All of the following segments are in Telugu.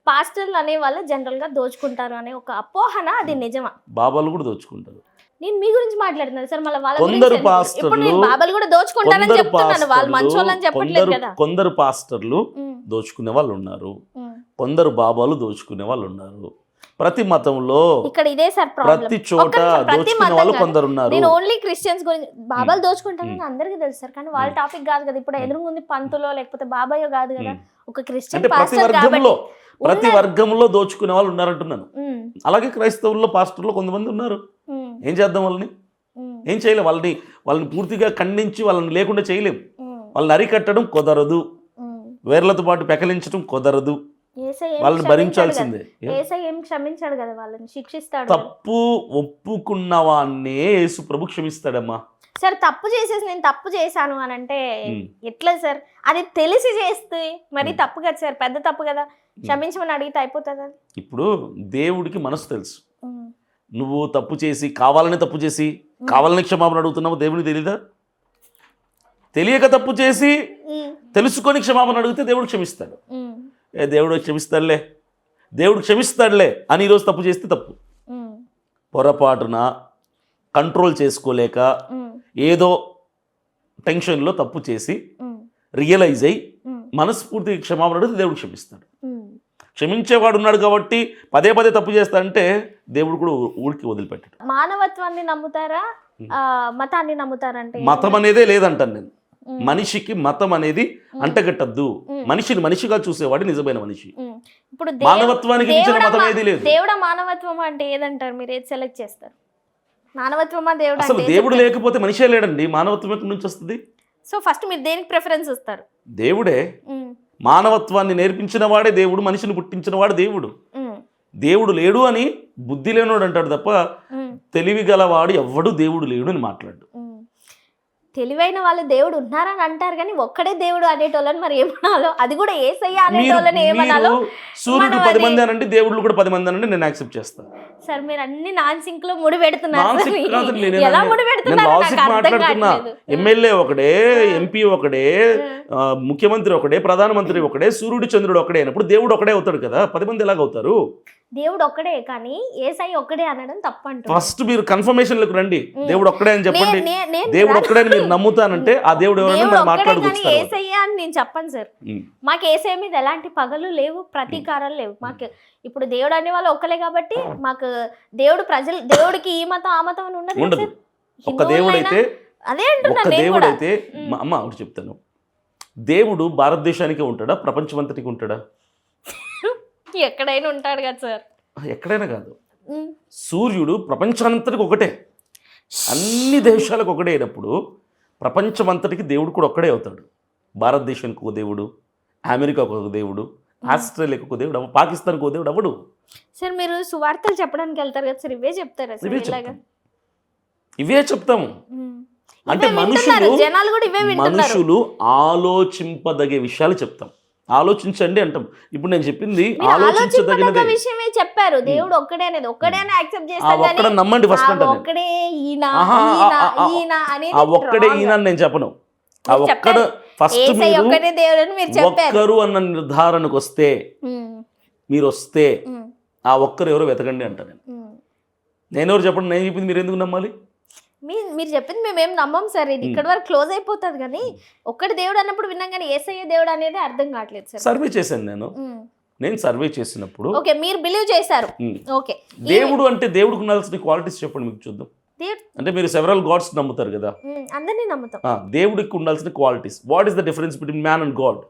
పాస్టర్లు అనే వాళ్ళు జనరల్ గా దోచుకుంటారు అనే ఒక అపోహన, అది నిజమా? బాబాలు కూడా దోచుకుంటారు. నేను మీ గురించి మాట్లాడుతున్నాను సార్, మళ్ళీ వాళ్ళ కొందరు గురించి పాస్టర్లు ఇప్పుడు నేను బాబాలు కూడా దోచుకుంటారని చెప్తున్నాను, వాళ్ళు మంచోళ్ళని చెప్పట్లేదు కదా. కొందరు పాస్టర్లు దోచుకునే వాళ్ళు ఉన్నారు, కొందరు బాబాలు దోచుకునే వాళ్ళు ఉన్నారు. ప్రతి మతంలో ఇక్కడ ఇదే సార్ ప్రతి చోట దోచుకునే వాళ్ళు కొందరు ఉన్నారు. నేను ఓన్లీ క్రిస్టియన్స్ గురించి, బాబాలు దోచుకుంటారని అందరికీ తెలుసు సార్, కానీ వాళ్ళ టాపిక్ కాదు కదా. ఇప్పుడు ఎదురుగుంది పంతులో లేకపోతే బాబాయో కాదు కదా, ఒక క్రిస్టియన్ పాస్టర్ కాబట్టి ప్రతి వర్గంలో దోచుకునే వాళ్ళు ఉన్నారంటున్నాను. అలాగే క్రైస్తవుల్లో పాస్టర్లు కొంతమంది ఉన్నారు. ఏం చేద్దాం వాళ్ళని? ఏం చేయలేం. వాళ్ళని పూర్తిగా ఖండించి వాళ్ళని లేకుండా చేయలేం. వాళ్ళని అరికట్టడం కుదరదు, వేర్లతో పాటు పెకలించడం కుదరదు, వాళ్ళని భరించాల్సిందే. ఏం క్షమించాడు కదా, వాళ్ళని శిక్షిస్తాడు. తప్పు ఒప్పుకున్న వాడినే యేసు ప్రభు క్షమిస్తాడమ్మా. సార్ తప్పు చేసేసి నేను తప్పు చేశాను అని అంటే ఎట్లా సార్? అది తెలిసి చేస్తే మరి తప్పు కదా సార్, పెద్ద తప్పు కదా, క్షమించమని అడిగితే అయిపోతుంది. ఇప్పుడు దేవుడికి మనసు తెలుసు. నువ్వు తప్పు చేసి కావాలని తప్పు చేసి కావాలని క్షమాపణ అడుగుతున్నావు, దేవుడికి తెలీదా? తెలియక తప్పు చేసి తెలుసుకొని క్షమాపణ అడిగితే దేవుడు క్షమిస్తాడు. దేవుడు క్షమిస్తాడులే అని ఈరోజు తప్పు చేస్తే తప్పు. పొరపాటున కంట్రోల్ చేసుకోలేక ఏదో టెన్షన్లో తప్పు చేసి రియలైజ్ అయ్యి మనస్ఫూర్తిగా క్షమాపణ అడిగితే దేవుడు క్షమిస్తాడు. క్షమించేవాడు ఉన్నాడు కాబట్టి పదే పదే తప్పు చేస్తా అంటే దేవుడు కూడా ఊరికి వదిలిపెట్టాడు. మానవత్వాన్ని నమ్ముతారా, మతాన్ని నమ్ముతారంటే? మతం అనేదే లేదంటాను నేను. మనిషికి మతం అనేది అంటగట్టద్దు. మనిషిని మనిషిగా చూసేవాడు నిజమైన మనిషి. ఇప్పుడు మానవత్వానికి మించిన మతం ఏది లేదు. దేవుడా మానవత్వం అంటే ఏదంటారు? మీరు ఏది సెలెక్ట్ చేస్తారు? మానవత్వమా దేవుడు? అసలు దేవుడు లేకపోతే మనిషే లేడండి, మానవత్వం ఎక్కడి నుంచి వస్తుంది? సో ఫస్ట్ మీరు దేనికి ప్రిఫరెన్స్ ఇస్తారు? దేవుడే. మానవత్వాన్ని నేర్పించిన వాడే దేవుడు, మనిషిని పుట్టించిన వాడు దేవుడు. దేవుడు లేడు అని బుద్ధి లేనోడు అంటాడు తప్ప తెలివి గలవాడు ఎవ్వడు దేవుడు లేడు అని మాట్లాడు. తెలివైన వాళ్ళు దేవుడు ఉన్నారని అంటారు కానీ ఒక్కడే దేవుడు అనేటోళ్ళని మరి ఏమనాలో? అది కూడా యేసయ్య అనేటోళ్ళని ఏమనాలో? సూర్యుడు 10 మంది అనండి, దేవుళ్ళు కూడా 10 మంది అనండి, నేను యాక్సెప్ట్ చేస్తాను. సార్ మీరు అన్ని నాన్ సింక్ లో ముడి పెడుతున్నారు. మాట్లాడుతున్నా. ఎమ్మెల్యే ఒకడే, ఎంపీ ఒకడే, ముఖ్యమంత్రి ఒకడే, ప్రధానమంత్రి ఒకడే, సూర్యుడు చంద్రుడు ఒకడే అయినప్పుడు దేవుడు ఒకడే అవుతాడు కదా. 10 మంది ఎలాగవుతారు? దేవుడు ఒక్కడే కానీ యేసయ్య ఒక్కడే అనడం తప్పంట. ఫస్ట్ మీరు కన్ఫర్మేషన్లకు రండి. దేవుడు ఒక్కడే అని చెప్పండి. దేవుడు ఒక్కడే అని మీరు నమ్ముతానంటే ఆ దేవుడు ఎవరైనా మాట్లాడుకోవచ్చు. యేసయ్య అని నేను చెప్పను సార్. మాకు యేసయ్య మీద ఎలాంటి పగలు లేవు, ప్రతీకారాలు లేవు. మాకు ఇప్పుడు దేవుడు అనే వాళ్ళు ఒక్కలే కాబట్టి మాకు దేవుడికి ఈ మతం ఆ మతం అని ఉండదు. ఒక్క దేవుడైతే అదే అంటున్నాను. దేవుడైతే అమ్మ ఒకటి చెప్తాను, దేవుడు భారతదేశానికే ఉంటాడా, ప్రపంచమంతటికి ఉంటాడా? ఎక్కడైనా ఉంటాడు కదా సార్. ఎక్కడైనా కాదు. సూర్యుడు ప్రపంచానంతటికి ఒకటే, అన్ని దేశాలకు ఒకటే అయినప్పుడు ప్రపంచమంతటికి దేవుడు కూడా ఒక్కడే అవుతాడు. భారతదేశానికి ఒక దేవుడు, అమెరికాకు ఒక దేవుడు, ఆస్ట్రేలియాకు ఒక దేవుడు, పాకిస్తాన్కి ఒక దేవుడు అవ్వడు. సార్ మీరు సువార్తలు చెప్పడానికి వెళ్తారు కదా సార్, ఇవే చెప్తారా? ఇవే చెప్తాము. అంటే మనుషులు ఆలోచింపదగే విషయాలు చెప్తాం. ఆలోచించండి అంటాం. ఇప్పుడు నేను చెప్పింది ఆలోచించదగినదే విషయమే చెప్పారు. దేవుడు ఒక్కడే అనేది ఒక్కడే యాక్సెప్ట్ చేస్తాను. ఒక్కడే నమ్మండి ఫస్ట్ అంటే. ఒక్కడే ఈయన ఒక్కడే ఈయన అని నేను చెప్పను. ఆ ఒక్కడు ఫస్ట్ ఒక్కరు అన్న నిర్ధారణకు వస్తే, మీరు వస్తే ఆ ఒక్కరు ఎవరో వెతకండి అంట. నేను ఎవరు చెప్పండి, నేను చెప్పింది మీరు ఎందుకు నమ్మాలి? మీరు చెప్పింది మేమేం నమ్మం సార్. ఇది ఇక్కడ వరకు క్లోజ్ అయిపోతుంది కానీ ఒక్కటి దేవుడు అన్నప్పుడు విన్నాం కానీ యేసయ్య దేవుడు అనేది అర్థం కావట్లేదు సార్. సర్వే చేశాను నేను సర్వే చేసినప్పుడు. ఓకే, మీరు బిలీవ్ చేశారు. ఓకే, దేవుడు అంటే దేవుడికి ఉండాల్సిన క్వాలిటీస్ చెప్పండి మీకు చూద్దాం. అంటే మీరు సెవరల్ గాడ్స్ నమ్ముతారు కదా, అందరినీ నమ్ముతాం. దేవుడికి ఉండాల్సిన qualities. What is the difference between man and God,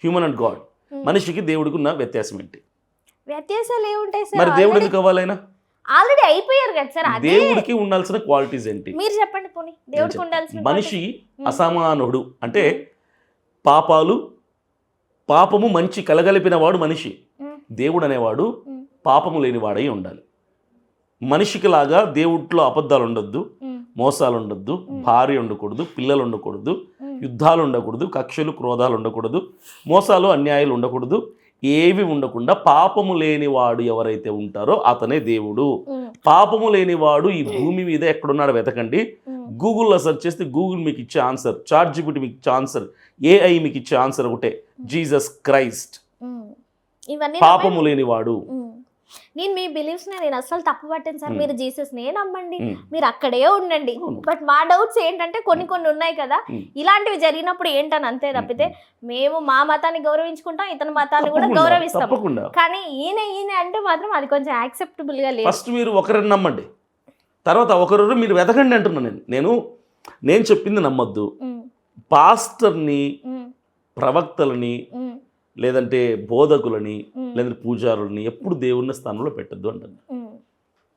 human and God? మనిషికి దేవుడికి ఉన్న వ్యత్యాసం ఏంటి? వ్యత్యాసాలు ఏముంటాయి సార్? మరి దేవుడు ఎందుకు అవ్వాలైనా? ఆల్రెడీ అయిపోయారు కదా సార్. దేవుడికి ఉండాల్సిన క్వాలిటీస్ ఏంటి మీరు చెప్పండి పోనీ. దేవుడికి ఉండాల్సిన మనిషి అసమానుడు అంటే పాపము మంచి కలగలిపిన వాడు మనిషి. దేవుడు అనేవాడు పాపము లేనివాడై ఉండాలి. మనిషికి లాగా దేవుడిలో అబద్ధాలు ఉండొద్దు, మోసాలు ఉండొద్దు, భార్య ఉండకూడదు, పిల్లలు ఉండకూడదు, యుద్ధాలు ఉండకూడదు, కక్షలు క్రోధాలు ఉండకూడదు, మోసాలు అన్యాయాలు ఉండకూడదు, ఏవి ఉండకుండా పాపము లేనివాడు ఎవరైతే ఉంటారో అతనే దేవుడు. పాపము లేనివాడు ఈ భూమి మీద ఎక్కడున్నాడో వెతకండి. గూగుల్లో సెర్చ్ చేస్తే గూగుల్ మీకు ఇచ్చే ఆన్సర్, చాట్ జీపీటీ మీకు ఇచ్చే ఆన్సర్, ఏఐ మీకు ఇచ్చే ఆన్సర్ ఒకటే, జీసస్ క్రైస్ట్. ఇవన్నీ పాపము లేనివాడు. నేను మీ బిలీఫ్స్ నేను అస్సలు తప్పు పట్టాను సార్. మీరు జీసస్ నే నమ్మండి, మ్మ్. మీరు అక్కడే ఉండండి. అవును. బట్ మా డౌట్స్ ఏంటంటే కొన్ని ఉన్నాయి కదా, మ్మ్. ఇలాంటివి జరిగినప్పుడు ఏంటని అంతే తప్పితే మేము మా మతాన్ని గౌరవించుకుంటాం, ఇతని మతాన్ని కూడా తప్పకుండా, గౌరవిస్తాం. తప్పకుండా. కానీ ఈయన అంటే మాత్రం అది కొంచెం యాక్సెప్టబుల్ గా లేదు. ఫస్ట్ మీరు ఒకరిని నమ్మండి, తర్వాత ఒకరు మీరు వెతకండి అంటున్నాను నేను చెప్పింది నమ్మొద్దు. మ్మ్. పాస్టర్ని, మ్మ్. ప్రవక్తలని, మ్మ్. లేదంటే బోధకులని, మ్మ్. లేదంటే పూజారులని ఎప్పుడు దేవుని స్థానంలో పెట్టద్దు అంటాను. మ్మ్.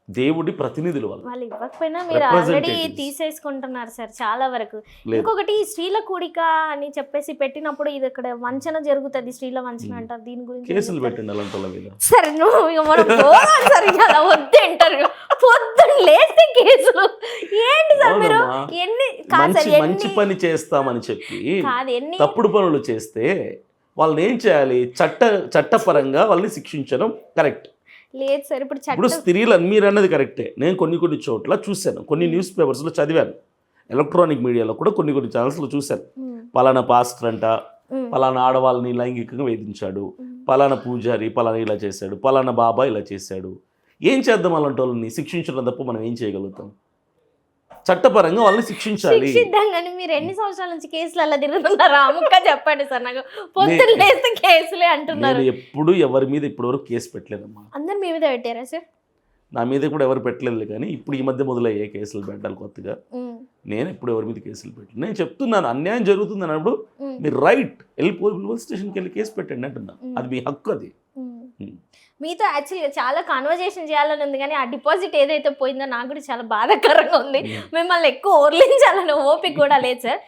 దేవుడి ప్రతినిధులు వాళ్ళు. వాళ్ళు ఇవ్వకపోయినా మీరు ఆల్రెడీ Representatives. తీసేసుకుంటున్నారు సార్ చాలా వరకు. లేదు. ఇంకొకటి స్త్రీల కూడిక అని చెప్పేసి పెట్టినప్పుడు ఇది ఇక్కడ వంచన జరుగుతుంది, స్త్రీల వంచన అంటారు. దీని గురించి కేసులు పెట్టండి అలాంటి వాళ్ళ మీద. సరే నువ్వు ఇక మనం పోదాం సార్, ఇక అలా వద్దు ఇంటర్వ్యూ పొద్దున్న లేస్తే కేసులు ఏంటి సార్ మీరు అవునమ్మా. ఎన్ని కాదు సార్ మంచి పని చేస్తామని చెప్పి కాదు ఎన్ని తప్పుడు పనులు చేస్తే వాళ్ళని ఏం చేయాలి? చట్టపరంగా వాళ్ళని శిక్షించడం కరెక్ట్. లేదు సార్ ఇప్పుడు ఇప్పుడు చట్టం స్త్రీలు మీరు అన్నది కరెక్టే. నేను కొన్ని చోట్ల చూశాను, కొన్ని న్యూస్ పేపర్స్లో చదివాను, ఎలక్ట్రానిక్ మీడియాలో కూడా కొన్ని ఛానల్స్లో చూశాను. ఉమ్, పలానా పాస్టర్ అంట, ఉమ్, పలానా ఆడవాళ్ళని లైంగికంగా వేధించాడు, పలానా పూజారి పలానా ఇలా చేశాడు, పలానా బాబా ఇలా చేశాడు. ఏం చేద్దాం అలాంటి వాళ్ళని? శిక్షించడం తప్ప మనం ఏం చేయగలుగుతాం? చట్టపరంగా వాళ్ళని శిక్షించాలి. శిక్షిద్దాం కానీ మీరు ఎన్ని సంవత్సరాల నుంచి కేసులు అలా తిరుగుతున్నారా? అముక్క చెప్పండి సార్ నాకు. పొద్దున్న లేస్తే కేసులే అంటున్నారు. నేను ఎప్పుడు ఎవరి మీద ఇప్పటివరకు కేసు పెట్టలేదమ్మా. అందరు మీ మీద పెట్టారా సార్? నా మీద కూడా ఎవరు పెట్టలేదు, కానీ ఇప్పుడు ఈ మధ్య మొదలయ్యే కేసులు పెట్టాలి కొత్తగా. ఉమ్, నేను ఇప్పుడు ఎవరి మీద కేసులు పెట్టలేదు. నేను చెప్తున్నాను అన్యాయం జరుగుతుంది అన్నప్పుడు ఉమ్, మీరు రైట్ పోలీస్ స్టేషన్కి వెళ్ళి కేసు పెట్టండి అంటున్నా. అది మీ హక్కు. అది ఉమ్. మీతో యాక్చువల్గా చాలా కాన్వర్జేషన్ చేయాలని ఉంది, కానీ ఆ డిపాజిట్ ఏదైతే పోయిందో నాకు కూడా చాలా బాధాకరంగా ఉంది. మిమ్మల్ని ఎక్కువ ఓర్లించాలని ఓపిక కూడా లేదు సార్.